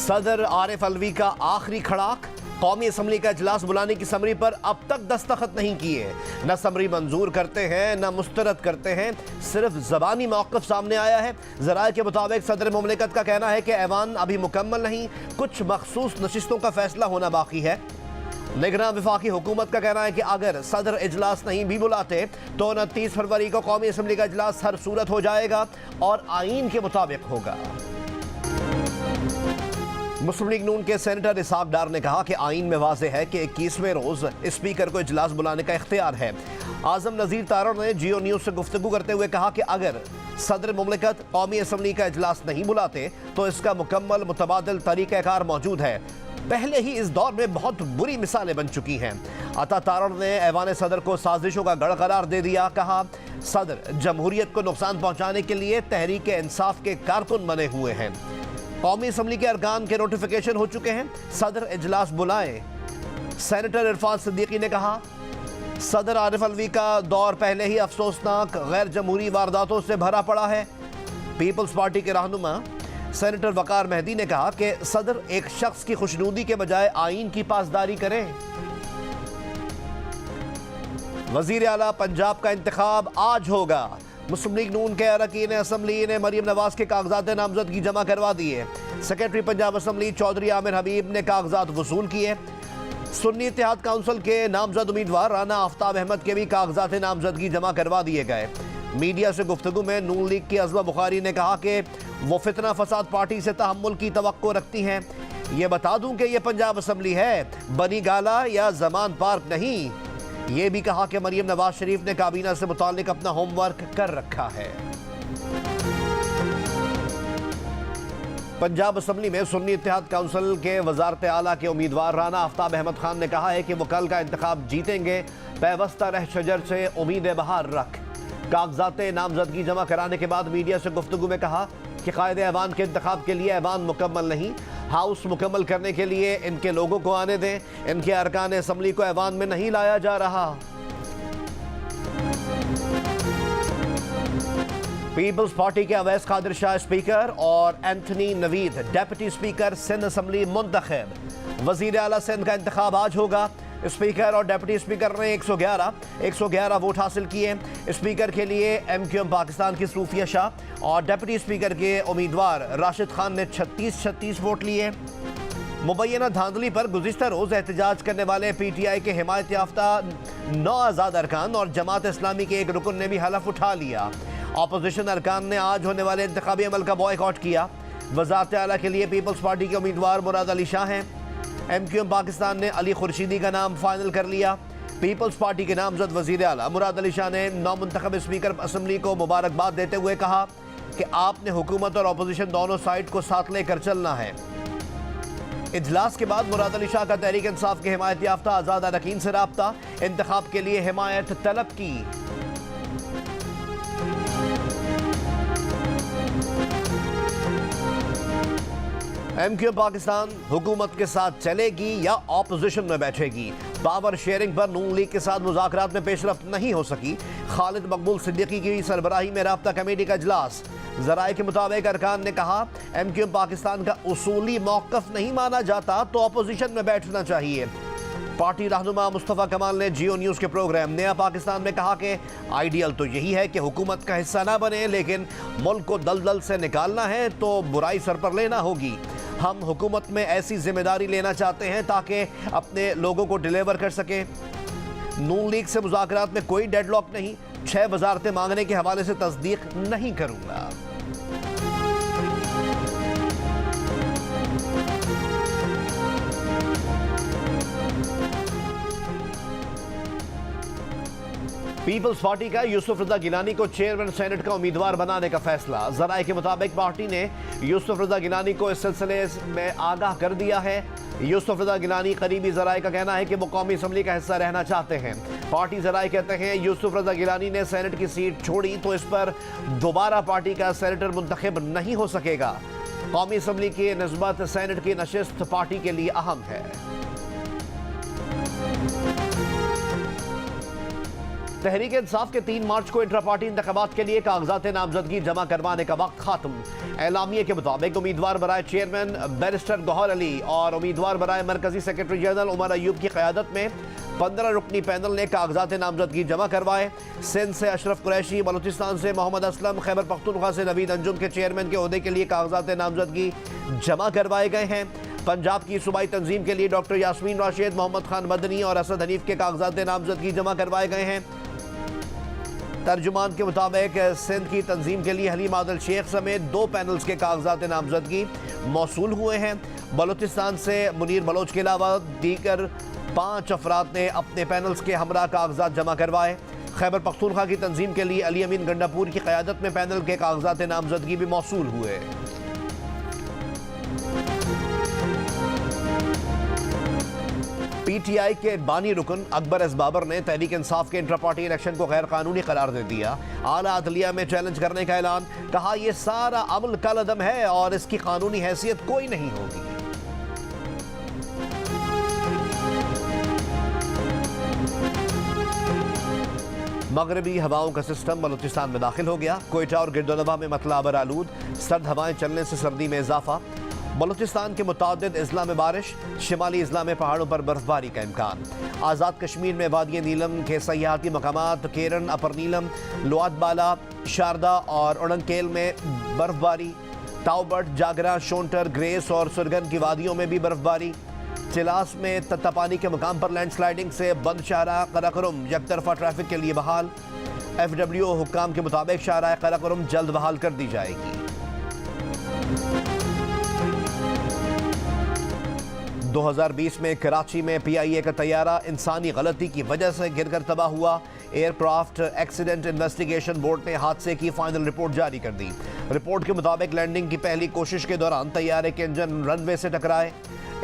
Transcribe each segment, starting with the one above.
सदर आरिफ अलवी का आखिरी खड़ाक, कौमी असम्बली का इजलास बुलाने की समरी पर अब तक दस्तखत नहीं किए। न समरी मंजूर करते हैं न मुस्तरद करते हैं, सिर्फ ज़बानी मौक़िफ़ सामने आया है। ज़राए के मुताबिक सदर मुमलिकत का कहना है कि ऐवान अभी मुकम्मल नहीं, कुछ मखसूस नशिस्तों का फैसला होना बाकी है। निगरान वफाकी हुकूमत का कहना है कि अगर सदर इजलास नहीं भी बुलाते तो 29 फरवरी को कौमी असम्बली का इजलास हर सूरत हो जाएगा और आईन के मुताबिक होगा। मुस्लिम लीग नून के सेनेटर इसहाक डार ने कहा कि आईन में वाज़ेह है कि 21वें रोज़ स्पीकर को इजलास बुलाने का इख्तियार है। आज़म नज़ीर तारड़ ने जियो न्यूज़ से गुफ्तगू करते हुए कहा कि अगर सदर मुमलिकत कौमी असम्बली का इजलास नहीं बुलाते तो इसका मुकम्मल मुतबादिल तरीक़ाकार मौजूद है। पहले ही इस दौर में बहुत बुरी मिसालें बन चुकी हैं। अता तारड़ ने ऐवान सदर को साजिशों का गढ़ करार दे दिया। कहा, सदर जमहूरियत को नुकसान पहुँचाने के लिए तहरीक इंसाफ के कारकुन बने हुए हैं। कौमी असम्बली के अरकान के नोटिफिकेशन हो चुके हैं, सदर इजलास बुलाएं। सेनेटर इरफान सिद्दीकी ने कहा, सदर आरिफ अलवी का दौर पहले ही अफसोसनाक गैर जमहूरी वारदातों से भरा पड़ा है। पीपल्स पार्टी के रहनुमा सेनेटर वकार मेहदी ने कहा कि सदर एक शख्स की खुशनुदी के बजाय आईन की पासदारी करें। वजीर आला पंजाब का इंतखाब आज होगा। मुस्लिम लीग नून के अरकान असम्बली ने मरीम नवाज के कागजात नामजदगी जमा करवा दिए। सेक्रेटरी पंजाब असम्बली चौधरी आमिर हबीब ने कागजात वसूल किए। सुन्नी इत्तेहाद काउंसिल के नामजद उम्मीदवार राना आफ्ताब अहमद के भी कागजात नामजदगी जमा करवा दिए गए। मीडिया से गुफ्तगू में नून लीग की अज़मा बुखारी ने कहा कि वो फितना फसाद पार्टी से तहम्मुल की तवक्को रखती हैं। ये बता दूं कि ये पंजाब असम्बली है, बनी गाला या जमान पार्क नहीं। ये भी कहा कि मरीम नवाज शरीफ ने काबीना से मुताल्लिक अपना होमवर्क कर रखा है। पंजाब असम्बली में सुन्नी इत्तेहाद काउंसिल के वजारत आला के उम्मीदवार राना आफ्ताब अहमद खान ने कहा है कि वो कल का इंतखाब जीतेंगे। पैवस्ता रह शजर से उम्मीद बहार रख। कागजात नामजदगी जमा कराने के बाद मीडिया से गुफ्तगू में कहा कि कायदे ऐवान के इंतखाब के लिए ऐवान मुकम्मल नहीं, हाउस मुकम्मल करने के लिए इनके लोगों को आने दें। इनके अरकान असम्बली को ऐवान में नहीं लाया जा रहा। पीपल्स पार्टी के अवैस कादिर शाह स्पीकर और Anthony Naveed deputy speaker Sindh assembly मुंतखब। वजीर आला सिंध का इंतखाब आज होगा। स्पीकर और डिप्टी स्पीकर ने 111 वोट हासिल किए। स्पीकर के लिए MQM पाकिस्तान की सूफिया शाह और डिप्टी स्पीकर के उम्मीदवार राशिद खान ने 36 वोट लिए। मुबैना धांधली पर गुज़िश्ता रोज़ एहतजाज करने वाले PTI के हिमायत याफ्ता 9 आज़ाद अरकान और जमात इस्लामी के एक रुकन ने भी हलफ उठा लिया। अपोजिशन अरकान ने आज होने वाले इंतखाबी अमल का बॉयकॉट किया। वज़ारत आला के लिए पीपल्स पार्टी के उम्मीदवार मुराद अली शाह हैं। MQM पाकिस्तान ने अली खुर्शीदी का नाम फाइनल कर लिया। पीपल्स पार्टी के नामजद वज़ीर आला मुराद अली शाह ने नौमुंतखब स्पीकर असम्बली को मुबारकबाद देते हुए कहा कि आपने हुकूमत और अपोजिशन दोनों साइड को साथ लेकर चलना है। इजलास के बाद मुराद अली शाह का तहरीक इंसाफ के हिमायत याफ्ता आज़ाद अरकान से रब्ता, इंतखाब के लिए हिमायत तलब की। MQM पाकिस्तान हुकूमत के साथ चलेगी या ऑपोजिशन में बैठेगी। पावर शेयरिंग पर नून लीग के साथ मुज़ाकरात में पेशरफ्त नहीं हो सकी। खालिद मकबूल सिद्दीकी की सरबराही में राब्ता कमेटी का इजलास। ज़राए के मुताबिक अरकान ने कहा, MQM पाकिस्तान का उसूली मौक़िफ़ नहीं माना जाता तो ऑपोजिशन में बैठना चाहिए। पार्टी रहनुमा मुस्तफ़ा कमाल ने जियो न्यूज़ के प्रोग्राम नया पाकिस्तान में कहा कि आइडियल तो यही है कि हुकूमत का हिस्सा ना बने, लेकिन मुल्क को दलदल से निकालना है तो बुराई सर पर लेना होगी। हम हुकूमत में ऐसी जिम्मेदारी लेना चाहते हैं ताकि अपने लोगों को डिलीवर कर सके। नून लीग से मुज़ाकरात में कोई डेडलॉक नहीं। 6 वजारतें मांगने के हवाले से तस्दीक नहीं करूँगा। पीपल्स पार्टी का यूसुफ रजा गिलानी को चेयरमैन सेनेट का उम्मीदवार बनाने का फैसला। ज़राए के मुताबिक पार्टी ने यूसुफ रजा गिलानी को इस सिलसिले में आगाह कर दिया है। यूसुफ रजा गिलानी करीबी ज़राए का कहना है कि वो कौमी असम्बली का हिस्सा रहना चाहते हैं। पार्टी ज़राए कहते हैं यूसुफ रजा गिलानी ने सेनेट की सीट छोड़ी तो इस पर दोबारा पार्टी का सेनेटर मुंतखब नहीं हो सकेगा। कौमी असम्बली की नस्बत सेनेट की नशिस्त पार्टी के लिए अहम है। तहरीक इंसाफ के 3 मार्च को इंट्रा पार्टी इंतखाबात के लिए कागजात नामजदगी जमा करवाने का वक्त खात्म। एलामिया के मुताबिक उम्मीदवार बराए चेयरमैन बैरिस्टर गौहर अली और उम्मीदवार बराए मरकजी सेक्रेटरी जनरल उमर अयूब की क़यादत में 15 रुकनी पैनल ने कागजात नामजदगी जमा करवाए। सिंध से अशरफ कुरैशी, बलूचिस्तान से मोहम्मद असलम, खैबर पख्तूनख्वा से नवीद अंजुम के चेयरमैन के ओहदे के लिए कागजात नामजदगी जमा करवाए गए हैं। पंजाब की सूबाई तंजीम के लिए डॉक्टर यास्मीन राशिद, मोहम्मद खान मदनी और असद हनीफ के कागजात नामजदगी जमा करवाए गए हैं। तर्जुमान के मुताबिक सिंध की तंजीम के लिए हलीम आदिल शेख समेत 2 पैनल्स के कागजात नामजदगी मौसूल हुए हैं। बलूचिस्तान से मुनीर बलोच के अलावा दीगर 5 अफराद ने अपने पैनल्स के हमरा कागजात जमा करवाए। खैबर पख्तूनख्वा की तंजीम के लिए अली अमीन गंडापुर की क़यादत में पैनल के कागजात नामजदगी भी मौसूल हुए। पीटीआई के बानी रुकन अकबर एस बाबर ने तहरीक इंसाफ के इंट्रा पार्टी इलेक्शन को गैर कानूनी करार दे दिया। आला अदलिया में चैलेंज करने का ऐलान, कहा यह सारा अमल कलअदम है और इसकी कानूनी हैसियत कोई नहीं होगी। मगरबी हवाओं का सिस्टम बलूचिस्तान में दाखिल हो गया। कोयटा और गिरदोनवा में मतला अबर आलूद, सर्द हवाएं चलने से सर्दी में इजाफा। बलूचिस्तान के मुतादिद अजला में बारिश, शिमाली अजला में पहाड़ों पर बर्फबारी का इम्कान। आज़ाद कश्मीर में वादी नीलम के सयाहती मकामात केरन, अपर नीलम, लोआदबाला, शारदा और उड़नकेल में बर्फबारी। ताउबट, जागरा, शोंटर, ग्रेस और सुरगन की वादियों में भी बर्फबारी। चिलास में तत्तापानी के मुकाम पर लैंडस्लाइडिंग से बंद शाहराह कराकोरम यकतरफा ट्रैफिक के लिए बहाल। FWO हुक्काम के मुताबिक शाहराह कराकोरम जल्द बहाल कर दी जाएगी। 2020 में कराची में PIA का तैयारा इंसानी गलती की वजह से गिरकर तबाह हुआ। एयरक्राफ्ट एक्सीडेंट इन्वेस्टिगेशन बोर्ड ने हादसे की फाइनल रिपोर्ट जारी कर दी। रिपोर्ट के मुताबिक लैंडिंग की पहली कोशिश के दौरान तैयारे के इंजन रनवे से टकराए।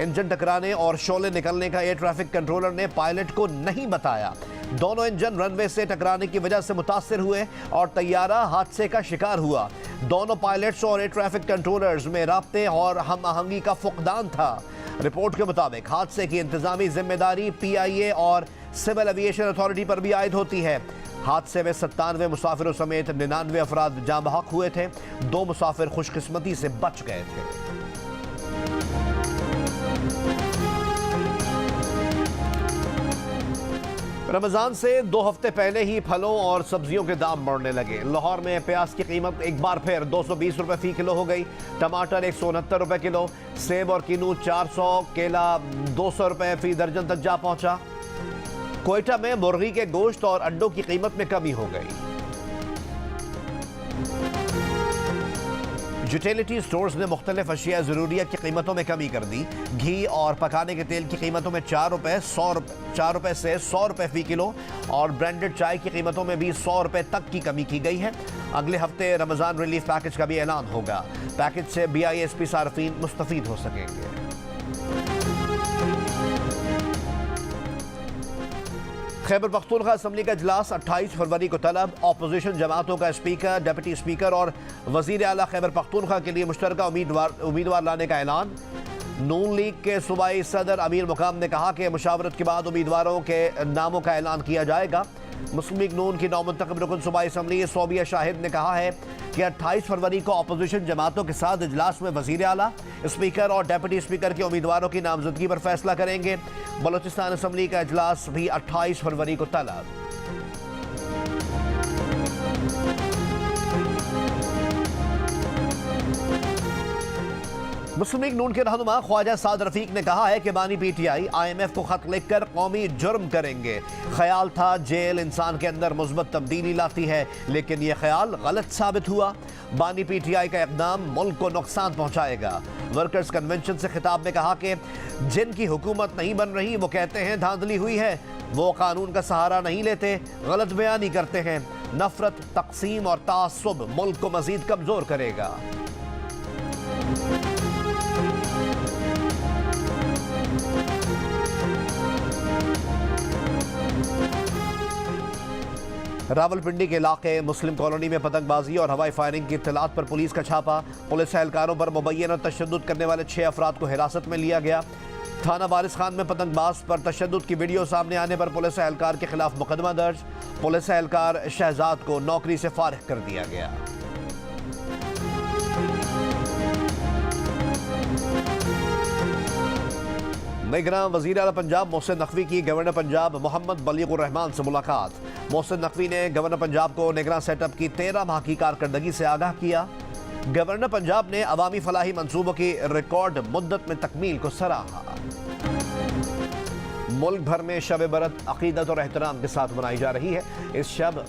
इंजन टकराने और शोले निकलने का एयर ट्रैफिक कंट्रोलर ने पायलट को नहीं बताया। दोनों इंजन रनवे से टकराने की वजह से मुतासिर हुए और तैयारा हादसे का शिकार हुआ। दोनों पायलट्स और एयर ट्रैफिक कंट्रोलर्स में राब्ते और हम आहंगी का फुकदान था। रिपोर्ट के मुताबिक हादसे की इंतजामी जिम्मेदारी PIA और सिविल एविएशन अथॉरिटी पर भी आयद होती है। हादसे में 97 मुसाफिरों समेत 99 अफराद जाँ बहक हुए थे। 2 मुसाफिर खुशकिस्मती से बच गए थे। रमजान से 2 हफ्ते पहले ही फलों और सब्जियों के दाम बढ़ने लगे। लाहौर में प्याज की कीमत एक बार फिर 220 रुपए फी किलो हो गई। टमाटर 169 रुपए किलो, सेब और किनू 400, केला 200 रुपए फी दर्जन तक जा पहुंचा। कोयटा में मुर्गी के गोश्त और अंडों की कीमत में कमी हो गई। यूटिलिटी स्टोर्स ने मुख्तलिफ अशिया ज़रूरियत की कीमतों में कमी कर दी। घी और पकाने के तेल की कीमतों में 4 रुपए से 100 रुपए फी किलो और ब्रांडेड चाय की कीमतों में भी 100 रुपए तक की कमी की गई है। अगले हफ्ते रमज़ान रिलीफ पैकेज का भी ऐलान होगा। पैकेज से BISP सार्फिन मुस्तफीद हो सकेंगे। खैबर पख्तूनख्वा असम्बली का इजलास 28 फरवरी को तलब। अपोजिशन जमातों का स्पीकर, डिप्टी स्पीकर और वजीर आला खैबर पख्तूनख्वा के लिए मुश्तरका उम्मीदवार लाने का ऐलान। नून लीग के सूबाई सदर अमीर मुकाम ने कहा कि मुशावरत के बाद उम्मीदवारों के नामों का ऐलान किया जाएगा। मुस्लिम लीग नून की नौमुंतखब रुकन सूबाई असम्बली सोबिया शाहिद ने कहा है कि 28 फरवरी को अपोजिशन जमातों के साथ इजलास में वजीर आला, स्पीकर और डिप्टी स्पीकर के उम्मीदवारों की नामजदगी पर फैसला करेंगे। बलूचिस्तान असम्बली का इजलास भी 28 फरवरी को तलब। मुस्लिम लीग नून के रहनुमा ख्वाजा साद रफीक ने कहा है कि बानी PTI IMF को खत लिखकर कौमी जुर्म करेंगे। ख्याल था जेल इंसान के अंदर मुस्बत तब्दीली लाती है, लेकिन यह ख्याल गलत साबित हुआ। बानी PTI का इक़दाम मुल्क को नुकसान पहुंचाएगा। वर्कर्स कन्वेंशन से खिताब में कहा कि जिनकी हुकूमत नहीं बन रही वो कहते हैं धांधली हुई है। वो कानून का सहारा नहीं लेते, गलत बयानी करते हैं। नफरत, तकसीम और तासुब मुल्क को मजीद कमजोर करेगा। रावलपिंडी के इलाके मुस्लिम कॉलोनी में पतंगबाजी और हवाई फायरिंग की इत्तलात पर पुलिस का छापा। पुलिस एहलकारों पर मुबैना तशद्दुद करने वाले 6 अफराद को हिरासत में लिया गया। थाना वारिस खान में पतंगबाज पर तशद्दुद की वीडियो सामने आने पर पुलिस एहलकार के खिलाफ मुकदमा दर्ज। पुलिस एहलकार शहजाद को नौकरी से फारिग कर दिया गया। निगरान वज़ीर आला पंजाब मोहसिन नकवी की गवर्नर पंजाब मोहम्मद बलीगुर रहमान से मुलाकात। मोहसिन नकवी ने गवर्नर पंजाब को निगरान सेटअप की 13 माह की कारकर्दगी से आगाह किया। गवर्नर पंजाब ने अवामी फलाही मंसूबों की रिकॉर्ड मुद्दत में तकमील को सराहा। मुल्क भर में शब बरत अकीदत और एहतराम के साथ मनाई जा रही है। इस शब